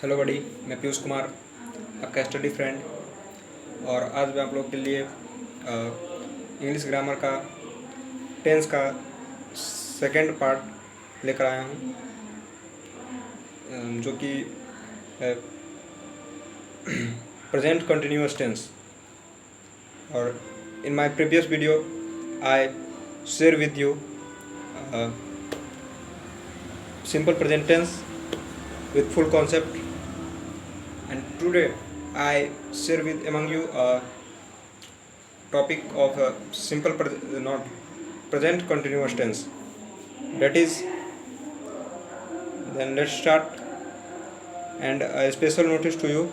Hello बडी, मैं पीयूष कुमार, आपका study friend. और आज मैं आप लोग के लिए इंग्लिश ग्रामर का टेंस का सेकंड पार्ट लेकर आया हूँ, जो कि प्रेजेंट कंटिन्यूअस टेंस। और इन my previous video I share with you simple present tense with full concept, and today I share with among you a topic of not present continuous tense. That is, then let's start. And a special notice to you.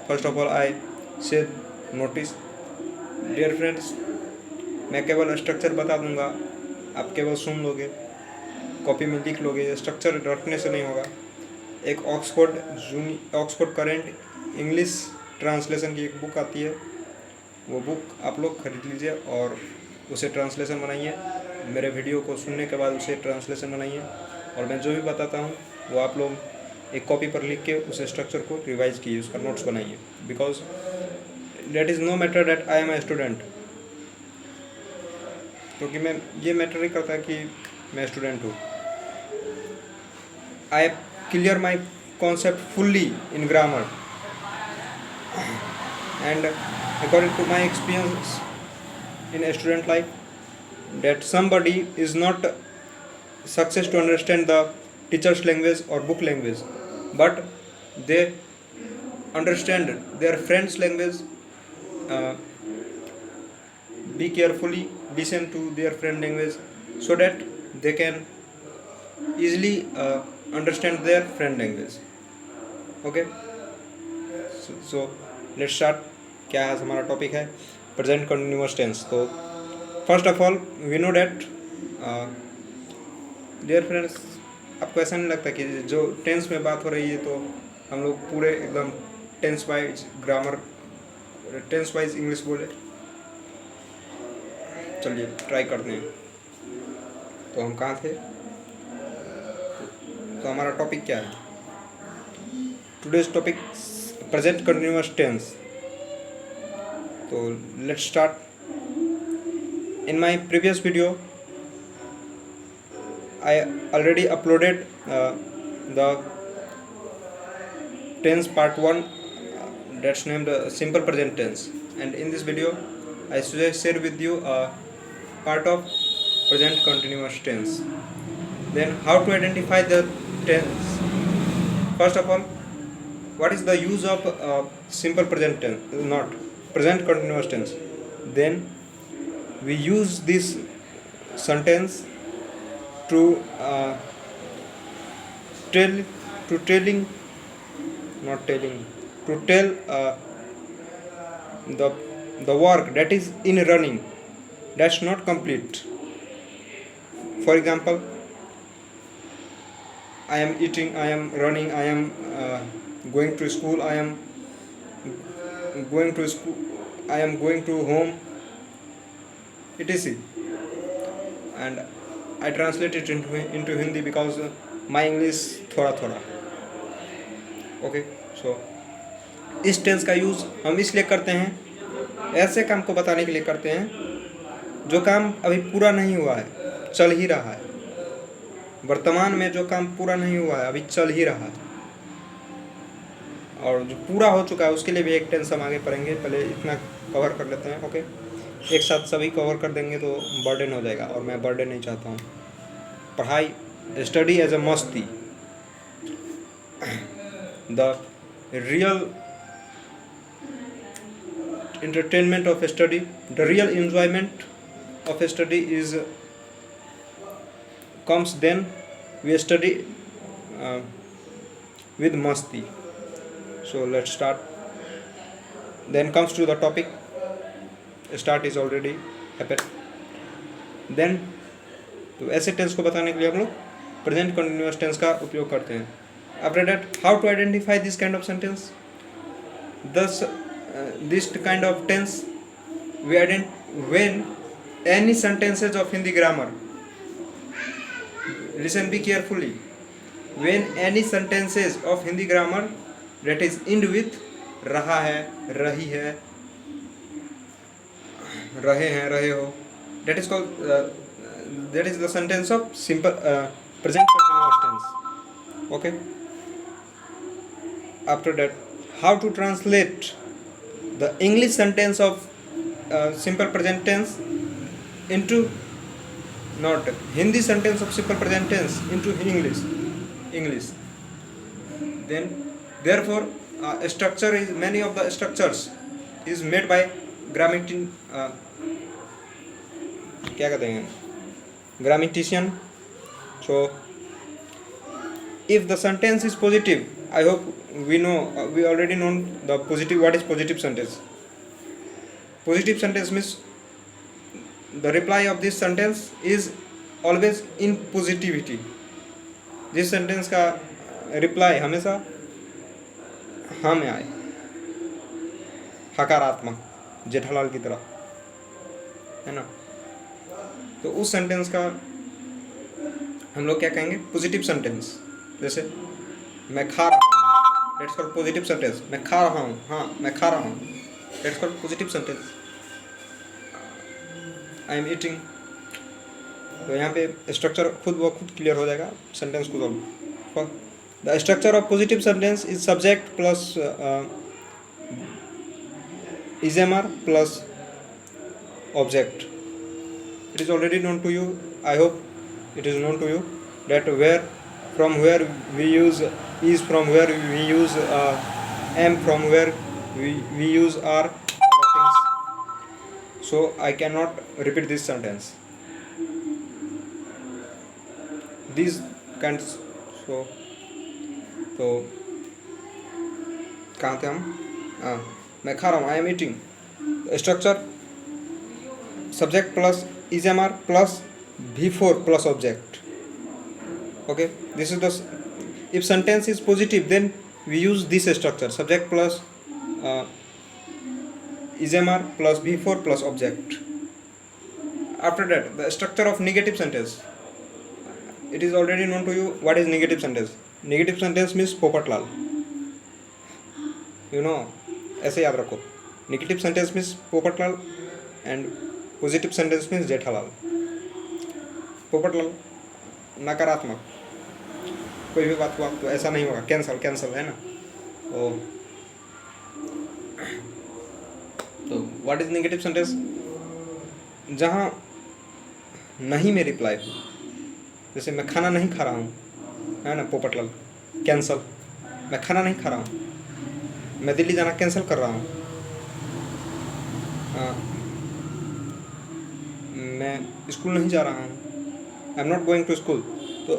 First of all, I said notice, dear friends, मैं केवल structure बता दूंगा, आप केवल सुन लोगे, copy में लिख लोगे। स्ट्रक्चर रखने से नहीं होगा। एक ऑक्सफोर्ड करेंट इंग्लिश ट्रांसलेशन की एक बुक आती है, वो बुक आप लोग खरीद लीजिए और उसे ट्रांसलेशन बनाइए। मेरे वीडियो को सुनने के बाद उसे ट्रांसलेशन बनाइए, और मैं जो भी बताता हूँ वो आप लोग एक कॉपी पर लिख के उस स्ट्रक्चर को रिवाइज कीजिए, उसका नोट्स बनाइए। Because that is no matter that I am a student, क्योंकि मैं ये मैटर नहीं करता कि मैं स्टूडेंट हूँ। I clear my concept fully in grammar, and according to my experience in a student life, that somebody is not success to understand the teacher's language or book language, but they understand their friend's language. Be carefully listen to their friend language so that they can easily understand their friend language. Okay, so let's start. क्या है हमारा topic है present continuous tense. तो first of all we know that, dear friends, आपको ऐसा नहीं लगता कि जो टेंस में बात हो रही है तो हम लोग पूरे एकदम tense wise grammar, tense wise English बोले? चलिए ट्राई करते हैं। तो हम कहाँ थे? तो हमारा टॉपिक क्या है? Today's topic present continuous tense. तो let's start. In my previous video I already uploaded the tense part 1, that's named simple present tense, and in this video I share with you a part of present continuous tense. Then how to identify the tense? First of all, what is the use of simple present tense, not present continuous tense? Then we use this sentence to tell the work that is in running, that's not complete. For example, I am eating, I am running, I am going to school, I am going to home, etc. And I translate it into Hindi because my English थोड़ा। Okay, सो इस tense का use हम इसलिए करते हैं, ऐसे काम को बताने के लिए करते हैं जो काम अभी पूरा नहीं हुआ है, चल ही रहा है। वर्तमान में जो काम पूरा नहीं हुआ है, अभी चल ही रहा है, और जो पूरा हो चुका है उसके लिए भी एक टेंस हम आगे पढ़ेंगे। पहले इतना कवर कर लेते हैं। ओके, एक साथ सभी कवर कर देंगे तो बर्डन हो जाएगा, और मैं बर्डन नहीं चाहता हूँ। पढ़ाई, स्टडी एज अ मस्ती, the real entertainment of study, the real enjoyment of study is comes then we study with masti. So let's start. Then comes to the topic. Start is already happened. Then तो ऐसे tense को बताने के लिए हम लोग present continuous tense का उपयोग करते हैं। After that, how to identify this kind of sentence? Thus this kind of tense we when any sentences of Hindi grammar, listen be carefully, when any sentences of Hindi grammar that is end with रहा है, रही है, रहे हैं, रहे हो. That is called that is the sentence of simple present continuous tense. Okay. After that, how to translate the English sentence of simple present tense into not Hindi sentence of simple present tense into English. Then therefore structure is many of the structures is made by grammatic क्या कहते हैं grammatian. So if the sentence is positive, I hope we already know the positive. What is positive sentence? Positive sentence means the reply of this sentence is always in positivity. जिस sentence का reply हमेशा हाँ में आए, हकारात्मक, जेठालाल की तरह, है ना. तो उस सेंटेंस का हम लोग क्या कहेंगे? Positive sentence. जैसे मैं खा रहा हूँ, दैट्स कॉल्ड पॉजिटिव सेंटेंस. मैं खा रहा हूँ, हाँ मैं खा रहा हूँ, that's called positive sentence. I am eating. तो यहाँ पे स्ट्रक्चर खुद क्लियर हो जाएगा सेंटेंस को solve. The structure of positive sentence is subject plus is am are plus object. It is already known to you. I hope it is known to you that from where we use is, from where we use am, from where we use are, other things. So I cannot repeat this sentence. These kinds. तो कहाँ थे हम? मैं खा रहा हूँ. I am eating. Structure subject plus ismr plus v4 plus object. Okay, this is the, if sentence is positive then we use this structure, subject plus ismr plus v4 plus object. After that, the structure of negative sentence. It is already known to you what is negative sentence. Negative sentence means Popatlal. You know, ऐसे याद रखो. Negative sentence means Popatlal and positive sentence means Jethalal. Popatlal नकारात्मक, कोई भी बात हुआ तो ऐसा नहीं होगा, कैंसल है ना. तो व्हाट इज नेगेटिव सेंटेंस? जहाँ नहीं में रिप्लाई हो. जैसे मैं खाना नहीं खा रहा हूँ, है ना, पोपटलाल. कैंसल. मैं खाना नहीं खा रहा हूँ, मैं दिल्ली जाना कैंसिल कर रहा हूँ. मैं स्कूल नहीं जा रहा हूँ, I am not going to school. तो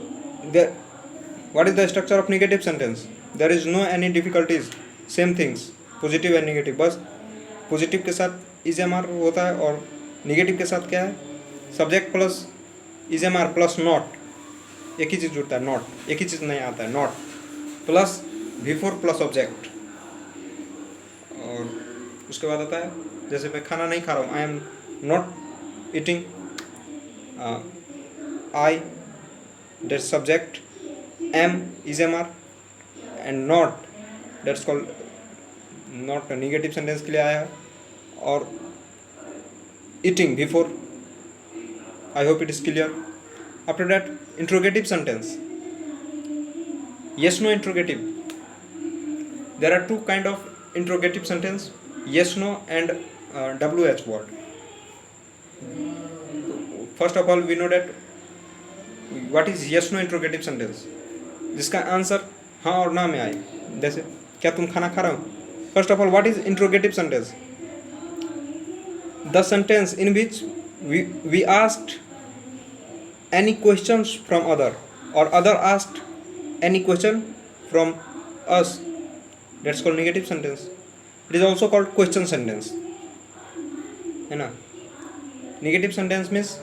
what is the structure of negative sentence? There is no any difficulties, same things, positive and negative. बस पॉजिटिव के साथ इजेमआर होता है और नेगेटिव के साथ क्या है? Subject plus इजेमआर plus not. एक ही चीज़ जुड़ता है, नॉट. एक ही चीज़ नहीं आता है, not plus v4 plus object. और उसके बाद आता है, जैसे मैं खाना नहीं खा रहा हूँ, I am not eating, I, that's subject, am ismr and not, that's called not a negative sentence के लिए आया है. और eating before. I hope it is clear. After that, interrogative sentence. Yes no interrogative. There are two kind of interrogative sentence, yes no and WH word. First of all, we know that what is yes no interrogative sentence, जिसका answer हाँ और ना में आए. जैसे क्या तुम खाना खा रहे हो? First of all, what is interrogative sentence? The sentence in which we asked any questions from other, or other asked any question from us. That's called negative sentence. It is also called question sentence, है ना. Negative sentence means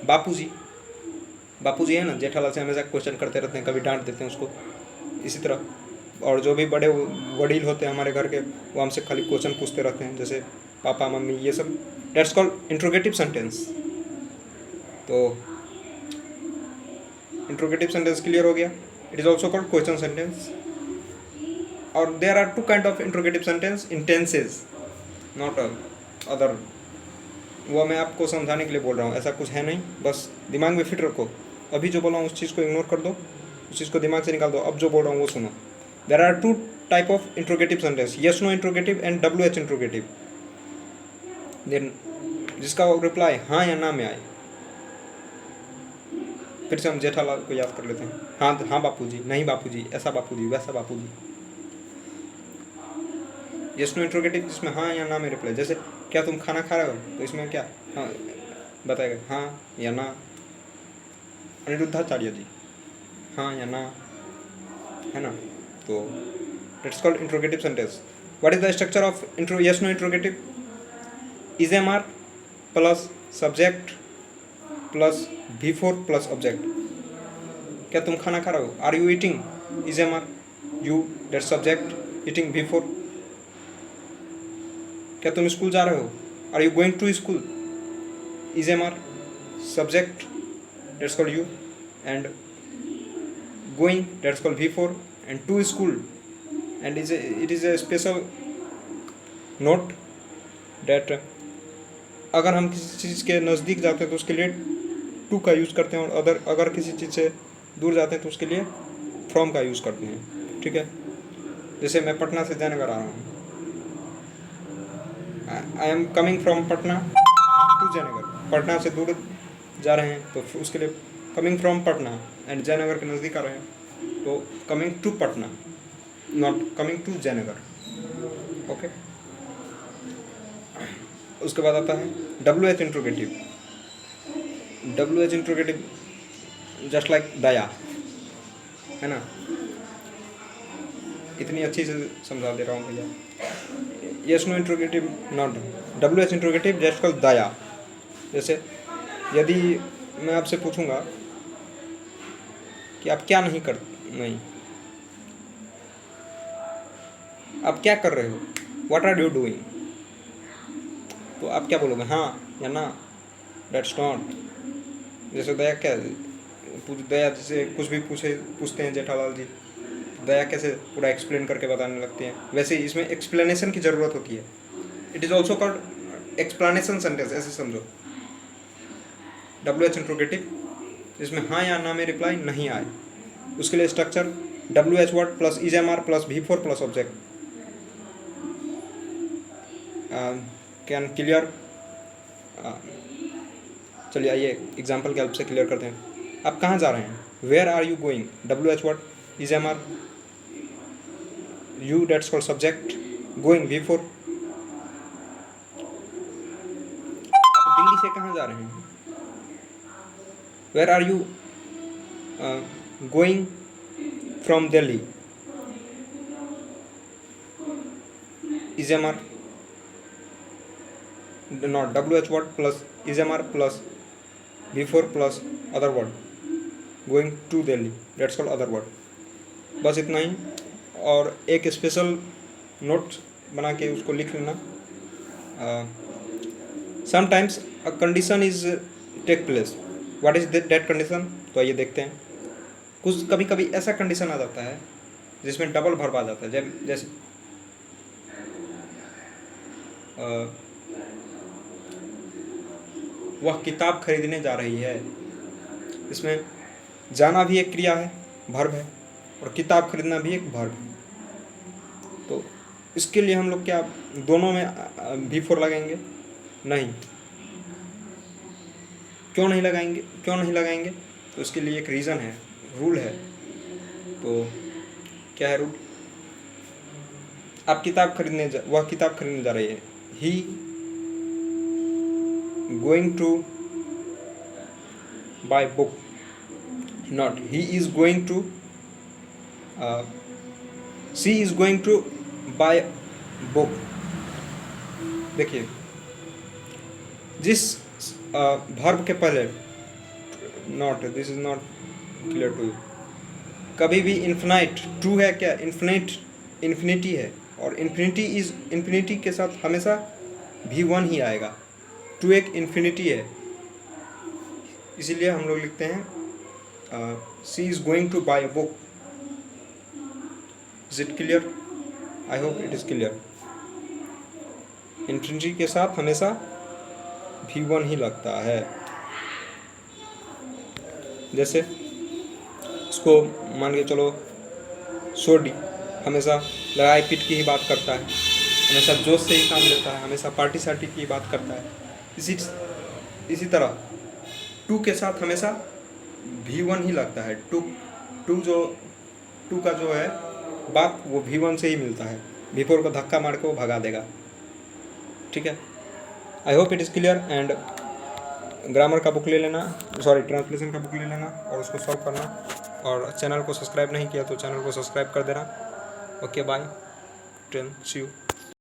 बापूजी है ना, जेठालाल से हमेशा question करते रहते हैं, कभी डांट देते हैं उसको. इसी तरह और जो भी बड़े वडील होते हैं हमारे घर के, वो हमसे खाली क्वेश्चन पूछते रहते हैं, जैसे पापा मम्मी, ये सब. That's called interrogative sentence. तो इंट्रोगेटिव सेंटेंस क्लियर हो गया. It is also called question sentence. और there are two kind of interrogative sentence, in tenses, not other. वो मैं आपको समझाने के लिए बोल रहा हूँ, ऐसा कुछ है नहीं, बस दिमाग में फिट रखो। अभी जो बोला हूँ उस चीज़ को इग्नोर कर दो, उस चीज़ को दिमाग से निकाल दो, अब जो बोल रहा हूँ वो सुनो। There are two type of interrogative sentence, yes no interrogative and WH interrogative. Then जिसका रिप्लाई हाँ या ना में आए। फिर से हम जेठालाल को याद कर लेते हैं। हाँ हाँ बापूजी, नहीं बापूजी, ऐसा बापूजी, वैसा बापूजी। यस नो इंट्रोगेटिव जिसमें हाँ या ना में रिप्लाई, जैसे क्या तुम खाना खा रहे हो, तो इसमें क्या हाँ बताएगा, हाँ या ना। अनिरुद्धाचार्य जी, हाँ या ना, है ना। तो it's called interrogative sentence. What is the structure of yes no interrogative? Is am are plus subject plus V4 plus object. क्या तुम खाना खा रहे हो? Are you eating? Is am are, you that subject, eating V4। क्या तुम school जा रहे हो? Are you going to school? Is am are, subject, that's called you, and going that's called V4, and to school, and it is a special note that अगर हम किसी चीज़ के नज़दीक जाते हैं तो उसके लिए टू का यूज़ करते हैं, और अगर किसी चीज़ से दूर जाते हैं तो उसके लिए फ्रॉम का यूज़ करते हैं। ठीक है, जैसे मैं पटना से जयनगर आ रहा हूँ, I am coming from Patna to Jaynagar. Patna से दूर जा रहे हैं तो उसके लिए coming from Patna, and Jaynagar के नज़दीक आ रहे हैं तो coming to Patna, not coming to Jaynagar. Okay, उसके बाद आता है WH interrogative. WH interrogative just like दया, है ना। इतनी अच्छी से समझा दे रहा हूँ भैया। Yes no interrogative not, WH interrogative just call दया। जैसे यदि मैं आपसे पूछूंगा कि आप क्या नहीं कर, नहीं, आप क्या कर रहे हो, व्हाट आर यू डूइंग, तो आप क्या बोलोगे, हाँ या ना, दैट्स नॉट। जैसे दया क्या, दया जैसे कुछ भी पूछते हैं जेठालाल जी, दया कैसे पूरा एक्सप्लेन करके बताने लगती हैं, वैसे इसमें एक्सप्लेनेशन की ज़रूरत होती है। It is also called explanation sentence, ऐसे समझो। WH इंट्रोगेटिव जिसमें हाँ या ना में रिप्लाई नहीं आए, उसके लिए structure WH word plus is am are plus V4 plus object. Can clear? चलिए आइए एग्जाम्पल के हेल्प से क्लियर करते हैं। आप कहाँ जा रहे हैं? Where are you going? WH word, is am are, you that's called subject, going V4। आप दिल्ली से कहाँ जा रहे हैं? Where are you going from Delhi? Is am are, not WH word plus is am are plus V4 plus other word, going to Delhi, that's called other word. बस इतना ही। और एक स्पेशल नोट बना के उसको लिख लेना। Sometimes a condition is take place, what is that condition? तो आइए देखते हैं। कुछ कभी कभी ऐसा कंडीशन आ जाता है जिसमें डबल वर्ब आ जाता है, जैसे वह किताब खरीदने जा रही है। इसमें जाना भी एक क्रिया है, वर्ब है, और किताब खरीदना भी एक वर्ब है। तो इसके लिए हम लोग क्या दोनों में V4 लगाएंगे? नहीं। क्यों नहीं लगाएंगे? तो इसके लिए एक रीज़न है, रूल है। तो क्या है रूल? वह किताब खरीदने जा रही है। He going to buy book, not he is going to, she is going to buy book. देखिए, जिस वर्ब के पहले not, this is not clear to you. कभी भी इन्फिनाइट टू है क्या? इन्फिनिटी है, और इन्फिनिटी के साथ हमेशा V1 ही आएगा। टू एक इन्फिनिटी है, इसीलिए हम लोग लिखते हैं she is going to buy book. Is it clear? I hope it is clear. Infinity के साथ हमेशा V1 ही लगता है। जैसे इसको मान के चलो सोडी हमेशा लड़ाई पीट की ही बात करता है, हमेशा जोश से ही काम लेता है, हमेशा पार्टी सार्टी की बात करता है। इसी तरह टू के साथ हमेशा V1 ही लगता है। टू का जो है बात वो V1 से ही मिलता है। V4 को धक्का मार के वो भगा देगा। ठीक है, आई hope it is clear. And grammar का बुक ले लेना, सॉरी ट्रांसलेशन का बुक ले लेना और उसको सॉल्व करना। और चैनल को सब्सक्राइब नहीं किया तो चैनल को सब्सक्राइब कर देना। Okay bye, see you.